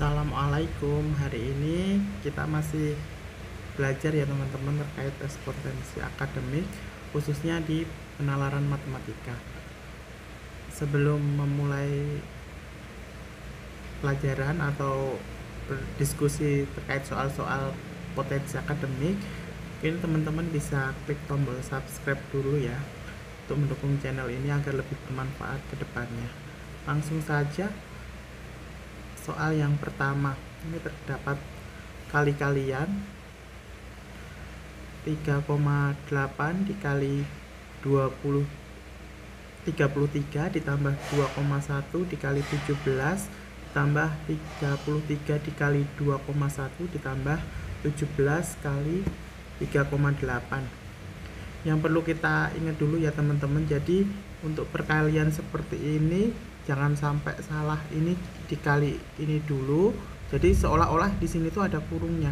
Assalamualaikum. Hari ini kita masih belajar ya teman-teman terkait tes potensi akademik khususnya di penalaran matematika. Sebelum memulai pelajaran atau berdiskusi terkait soal-soal potensi akademik, mungkin teman-teman bisa klik tombol subscribe dulu ya untuk mendukung channel ini agar lebih bermanfaat ke depannya. Langsung saja soal yang pertama. Ini terdapat kali-kalian 3,8 dikali 33 ditambah 2,1 dikali 17 ditambah 33 dikali 2,1 ditambah 17 kali 3,8. Yang perlu kita ingat dulu ya teman-teman, jadi untuk perkalian seperti ini jangan sampai salah, ini dikali ini dulu, jadi seolah-olah di sini tuh ada kurungnya,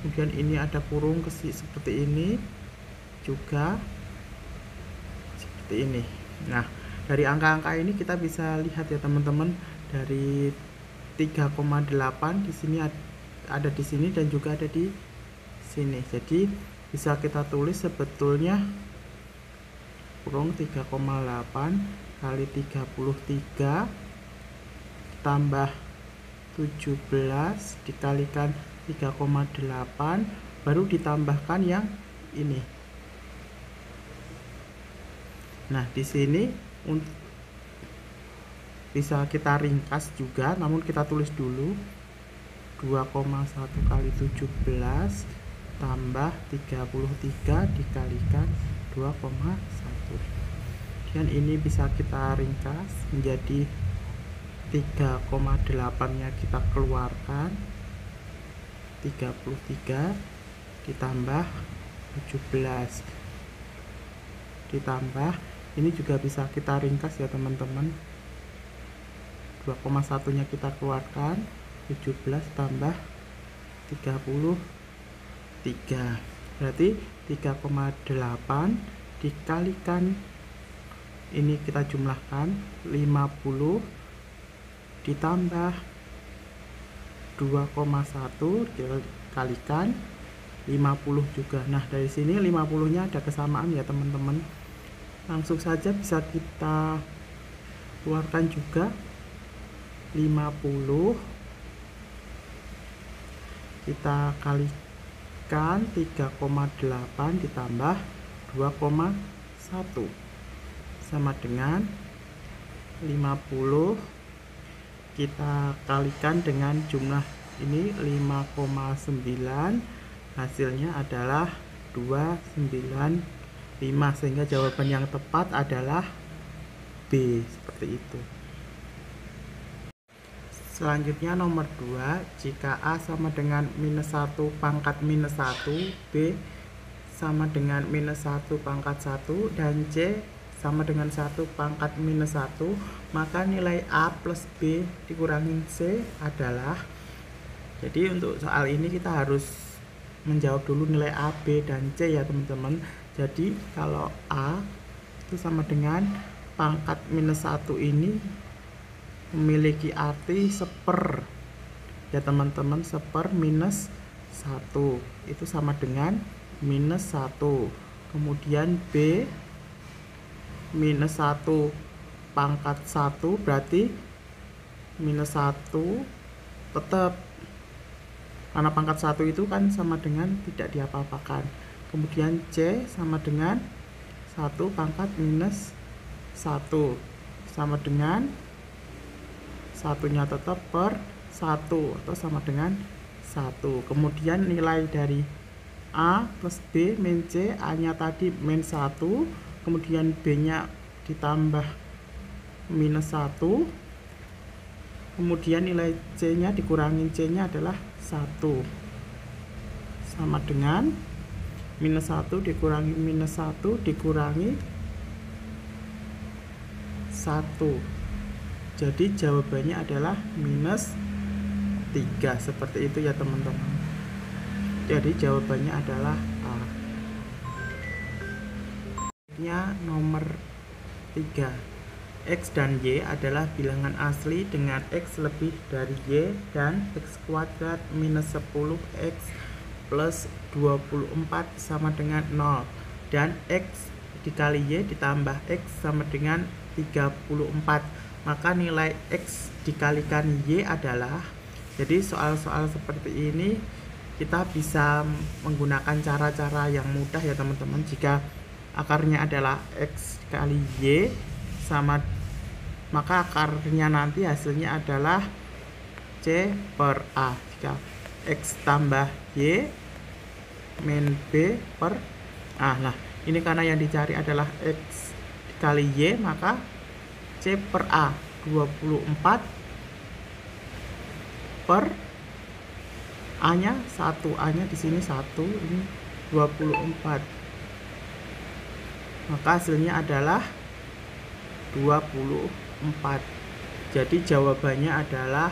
kemudian ini ada kurung seperti ini juga seperti ini. Nah, dari angka-angka ini kita bisa lihat ya teman-teman, dari 3,8 di sini ada di sini dan juga ada di sini, jadi bisa kita tulis sebetulnya kurung 3,8 kali 33 tambah 17 dikalikan 3,8 baru ditambahkan yang ini. Nah, di sini bisa kita ringkas juga, namun kita tulis dulu 2,1 kali 17 tambah 33 dikalikan 2,1. Dan ini bisa kita ringkas menjadi 3,8 nya kita keluarkan, 33 ditambah 17 ditambah ini juga bisa kita ringkas ya teman-teman, 2,1 nya kita keluarkan, 17 tambah 33 berarti 3,8 dikalikan ini kita jumlahkan 50 ditambah 2,1 dikalikan 50 juga. Nah, dari sini 50 nya ada kesamaan ya teman-teman, langsung saja bisa kita keluarkan juga. 50 kita kalikan 3,8 ditambah 2,1 sama dengan 50 kita kalikan dengan jumlah ini 5,9, hasilnya adalah 295, sehingga jawaban yang tepat adalah B, seperti itu. Selanjutnya nomor 2, jika A sama dengan minus 1 pangkat minus 1, B sama dengan minus 1 pangkat 1, dan C sama dengan 1 pangkat minus 1, maka nilai A plus B dikurangi C adalah. Jadi untuk soal ini kita harus menjawab dulu nilai A, B, dan C ya teman-teman. Jadi kalau A itu sama dengan pangkat minus 1 ini memiliki arti seper ya teman-teman, seper minus 1 itu sama dengan minus 1. Kemudian B minus 1 pangkat 1 berarti minus 1 tetap, karena pangkat 1 itu kan sama dengan tidak diapa-apakan. Kemudian C sama dengan 1 pangkat minus 1 sama dengan satunya tetap per 1 atau sama dengan 1. Kemudian nilai dari A plus B min C, A nya tadi min 1, kemudian B nya ditambah minus 1, kemudian nilai C nya dikurangi C nya adalah 1 sama dengan minus 1 dikurangi minus 1 dikurangi 1, jadi jawabannya adalah minus 3, seperti itu ya teman-teman. Jadi jawabannya adalah A. Nomor 3, X dan Y adalah bilangan asli dengan X lebih dari Y dan X kuadrat minus 10X plus 24 sama dengan 0 dan X dikali Y ditambah X sama dengan 34. Maka nilai X dikalikan Y adalah, jadi soal-soal seperti ini kita bisa menggunakan cara-cara yang mudah ya teman-teman. Jika akarnya adalah X kali Y maka akarnya nanti hasilnya adalah C per A. Jika X tambah Y min B per A. Nah, ini karena yang dicari adalah X dikali Y, maka C per A 24 per A nya 1, A nya di sini 1, ini 24. Maka hasilnya adalah 24. Jadi jawabannya adalah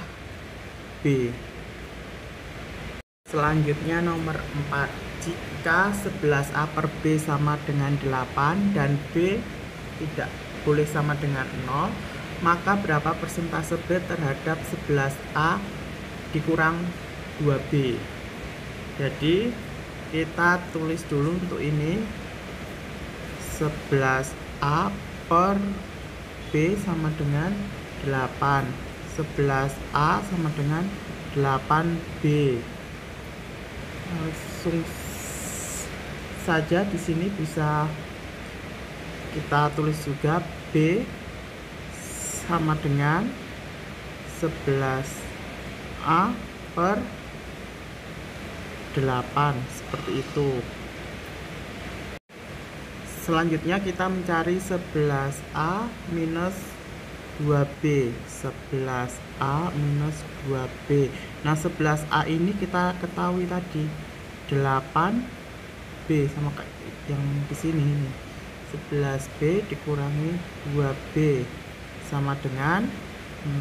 B. Selanjutnya nomor 4. Jika 11A per B sama dengan 8 dan B tidak boleh sama dengan 0, maka berapa persentase B terhadap 11A dikurang 2B? Jadi kita tulis dulu untuk ini 11A per B sama dengan 8. 11A sama dengan 8B. Langsung saja di sini bisa kita tulis juga B sama dengan 11A per 8, seperti itu. Selanjutnya kita mencari 11A minus 2B. 11A minus 2B. Nah, 11A ini kita ketahui tadi 8B sama kayak yang di sini ini. 11B dikurangi 2B sama dengan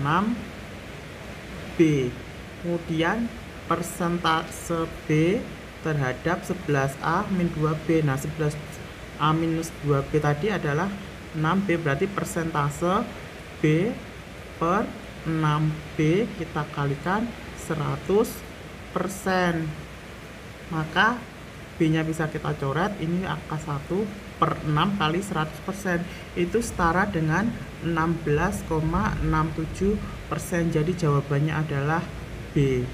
6B. Kemudian persentase B terhadap 11A min 2B. Nah, 11A minus 2B tadi adalah 6B, berarti persentase B per 6B kita kalikan 100%. Maka B nya bisa kita coret, ini angka 1 per 6 kali 100%, itu setara dengan 16,67%. Jadi jawabannya adalah B.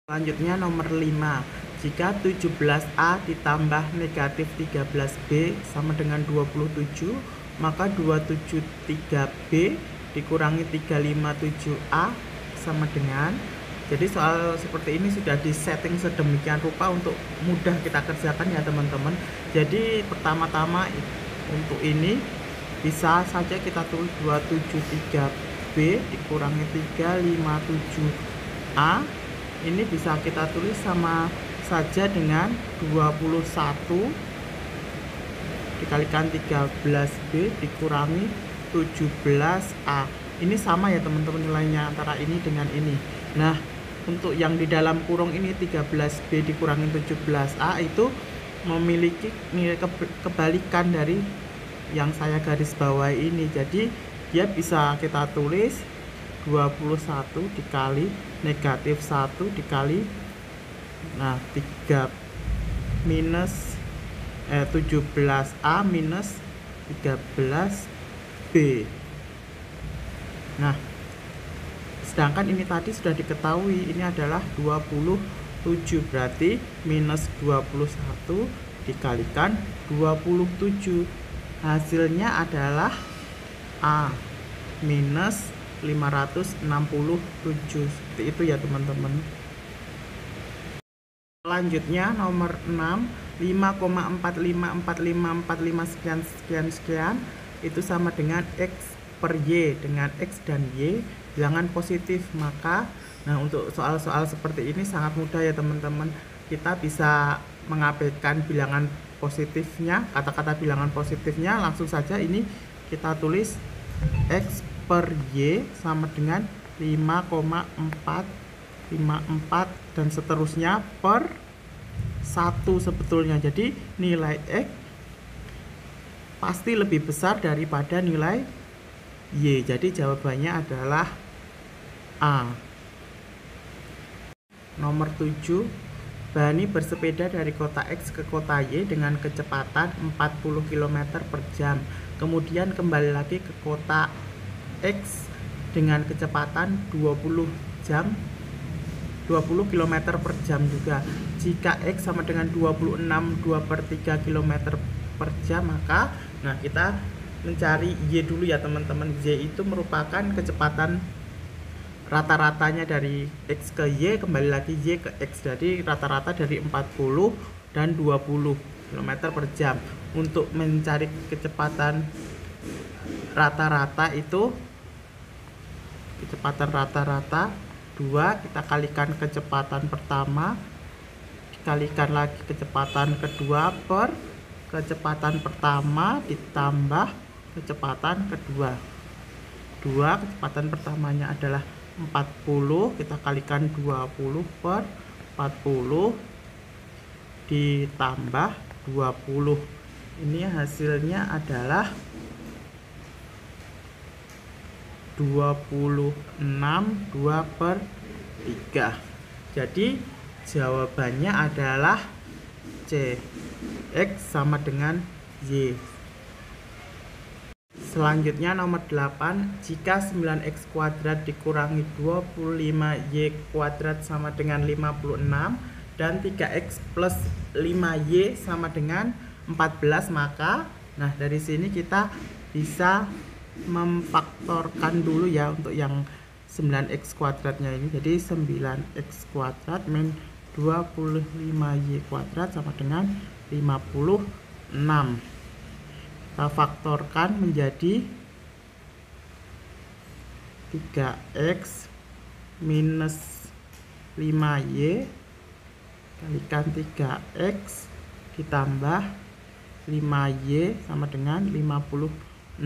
Selanjutnya nomor 5. Jika 17A ditambah negatif 13B sama dengan 27, maka 273B dikurangi 357A sama dengan, jadi soal seperti ini sudah disetting sedemikian rupa untuk mudah kita kerjakan ya teman-teman. Jadi pertama-tama untuk ini bisa saja kita tulis 273B dikurangi 357A. Ini bisa kita tulis sama saja dengan 21 dikalikan 13B dikurangi 17A. Ini sama ya teman-teman nilainya antara ini dengan ini. Nah, untuk yang di dalam kurung ini 13B dikurangi 17A itu memiliki nilai kebalikan dari yang saya garis bawahi ini. Jadi dia bisa kita tulis 21 dikali negatif 1 dikali 17A minus 13B. Nah, sedangkan ini tadi sudah diketahui ini adalah 27, berarti minus 21 dikalikan 27. Hasilnya adalah A minus 567. Seperti itu ya teman-teman. Selanjutnya nomor 6, 5,454545 sekian itu sama dengan X per Y, dengan X dan Y bilangan positif. Maka untuk soal-soal seperti ini sangat mudah ya teman-teman. Kita bisa mengabaikan bilangan positifnya, kata-kata bilangan positifnya, langsung saja ini kita tulis X per Y sama dengan 5,454 dan seterusnya per 1 sebetulnya. Jadi nilai X pasti lebih besar daripada nilai Y. Jadi jawabannya adalah A. Nomor 7, Bani bersepeda dari kota X ke kota Y dengan kecepatan 40 km per jam. Kemudian kembali lagi ke kota X dengan kecepatan 20 km per jam juga. Jika X sama dengan 26 2/3 km per jam, maka kita mencari Y dulu ya teman-teman. Y itu merupakan kecepatan rata-ratanya dari X ke Y, kembali lagi Y ke X. Jadi rata-rata dari 40 dan 20 km per jam. Untuk mencari kecepatan rata-rata itu, kecepatan rata-rata 2, kita kalikan kecepatan pertama, dikalikan lagi kecepatan kedua per kecepatan pertama ditambah kecepatan kedua. 2, kecepatan pertamanya adalah 40, kita kalikan 20 per 40 ditambah 20. Ini hasilnya adalah 26 2/3. Jadi jawabannya adalah C. X sama dengan Y. Selanjutnya nomor 8, jika 9x kuadrat dikurangi 25y kuadrat sama dengan 56 dan 3x plus 5y sama dengan 14, maka dari sini kita bisa memfaktorkan dulu ya untuk yang 9x kuadratnya ini. Jadi 9x kuadrat min 25y kuadrat sama dengan 56. Kita faktorkan menjadi 3x minus 5y kalikan 3x ditambah 5y sama dengan 56.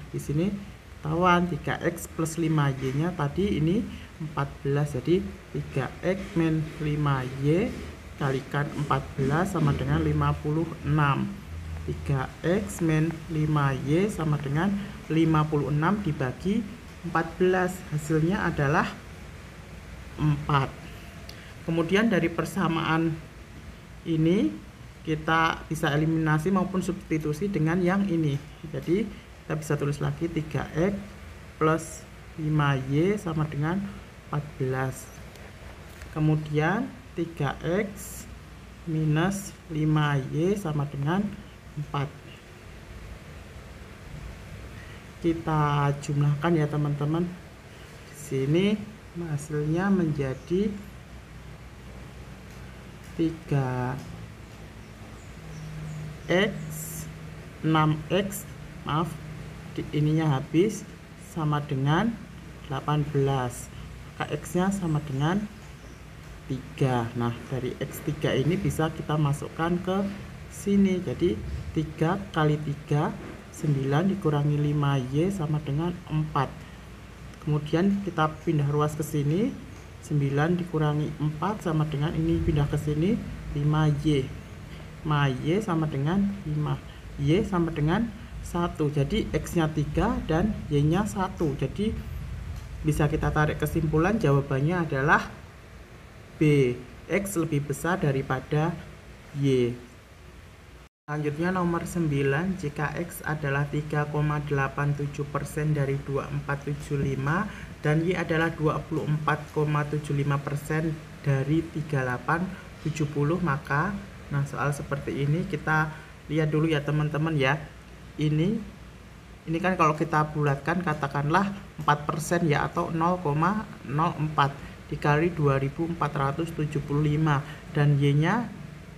Di sini ketahuan 3x plus 5y nya tadi ini 14, jadi 3x min 5y kalikan 14 sama dengan 56. 3x min 5y sama dengan 56 dibagi 14, hasilnya adalah 4. Kemudian dari persamaan ini kita bisa eliminasi maupun substitusi dengan yang ini. Jadi kita bisa tulis lagi 3x plus 5y sama dengan 14. Kemudian 3x minus 5y sama dengan 4. Kita jumlahkan ya teman-teman. Di sini hasilnya menjadi 3x 6x, maaf ininya habis, sama dengan 18. Maka x nya sama dengan 3. Dari x3 ini bisa kita masukkan ke sini. Jadi 3 kali 3 9 dikurangi 5y sama dengan 4. Kemudian kita pindah ruas ke sini, 9 dikurangi 4 sama dengan ini pindah ke sini 5y. 5y sama dengan 5y sama dengan 1. Jadi x nya 3 dan y nya 1. Jadi bisa kita tarik kesimpulan jawabannya adalah B. X lebih besar daripada Y. Selanjutnya nomor 9, jika X adalah 3,87% dari 2475 dan Y adalah 24,75% dari 3870, maka soal seperti ini kita lihat dulu ya teman-teman ya. Ini kan kalau kita bulatkan katakanlah 4% ya, atau 0,04 dikali 2475 dan Y nya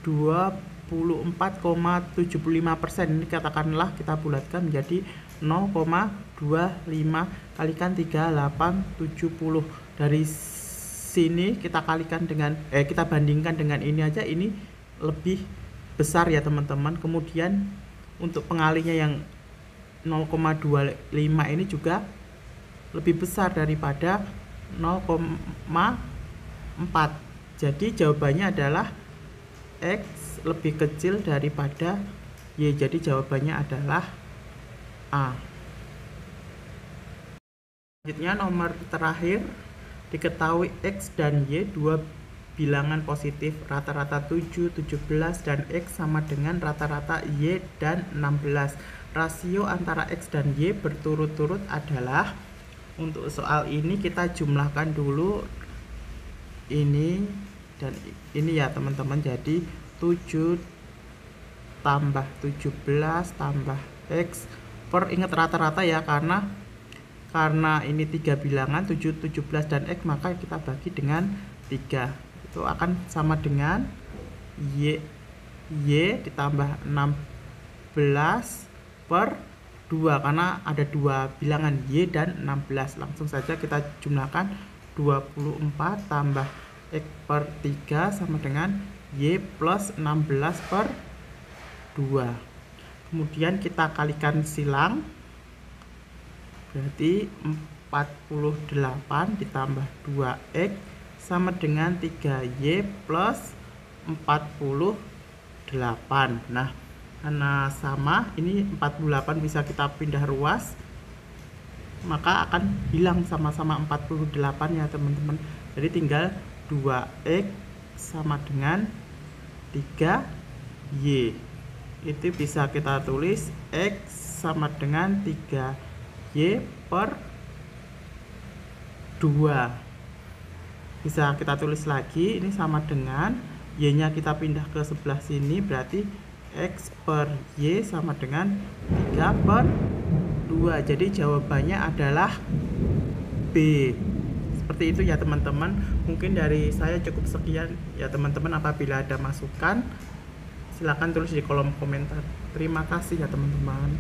24,75%. Ini katakanlah kita bulatkan menjadi 0,25 kalikan 3870. Dari sini kita kalikan dengan kita bandingkan dengan ini aja, ini lebih besar ya teman-teman. Kemudian untuk pengalinya yang 0,25 ini juga lebih besar daripada 0,4. Jadi jawabannya adalah X lebih kecil daripada Y. Jadi jawabannya adalah A. Selanjutnya nomor terakhir, diketahui X dan Y dua bilangan positif, rata-rata 7, 17, dan X sama dengan rata-rata Y dan 16. Rasio antara X dan Y berturut-turut adalah, untuk soal ini kita jumlahkan dulu ini dan ini ya teman-teman. Jadi 7 tambah 17 tambah X per, ingat rata-rata ya, karena ini 3 bilangan 7, 17, dan X, maka kita bagi dengan 3. Itu akan sama dengan Y ditambah 16 per 2, karena ada 2 bilangan Y dan 16. Langsung saja kita jumlahkan, 24 tambah X per 3 sama dengan Y plus 16 per 2. Kemudian kita kalikan silang, berarti 48 ditambah 2X sama dengan 3Y plus 48. Nah, karena sama, ini 48 bisa kita pindah ruas, maka akan hilang sama-sama 48 ya teman-teman. Jadi tinggal 2X sama dengan 3Y. Itu bisa kita tulis X sama dengan 3Y per 2. Bisa kita tulis lagi, ini sama dengan Y nya kita pindah ke sebelah sini, berarti X per Y sama dengan 3 per 2. Jadi jawabannya adalah B. Seperti itu ya teman-teman. Mungkin dari saya cukup sekian ya teman-teman. Apabila ada masukan, silakan tulis di kolom komentar. Terima kasih ya teman-teman.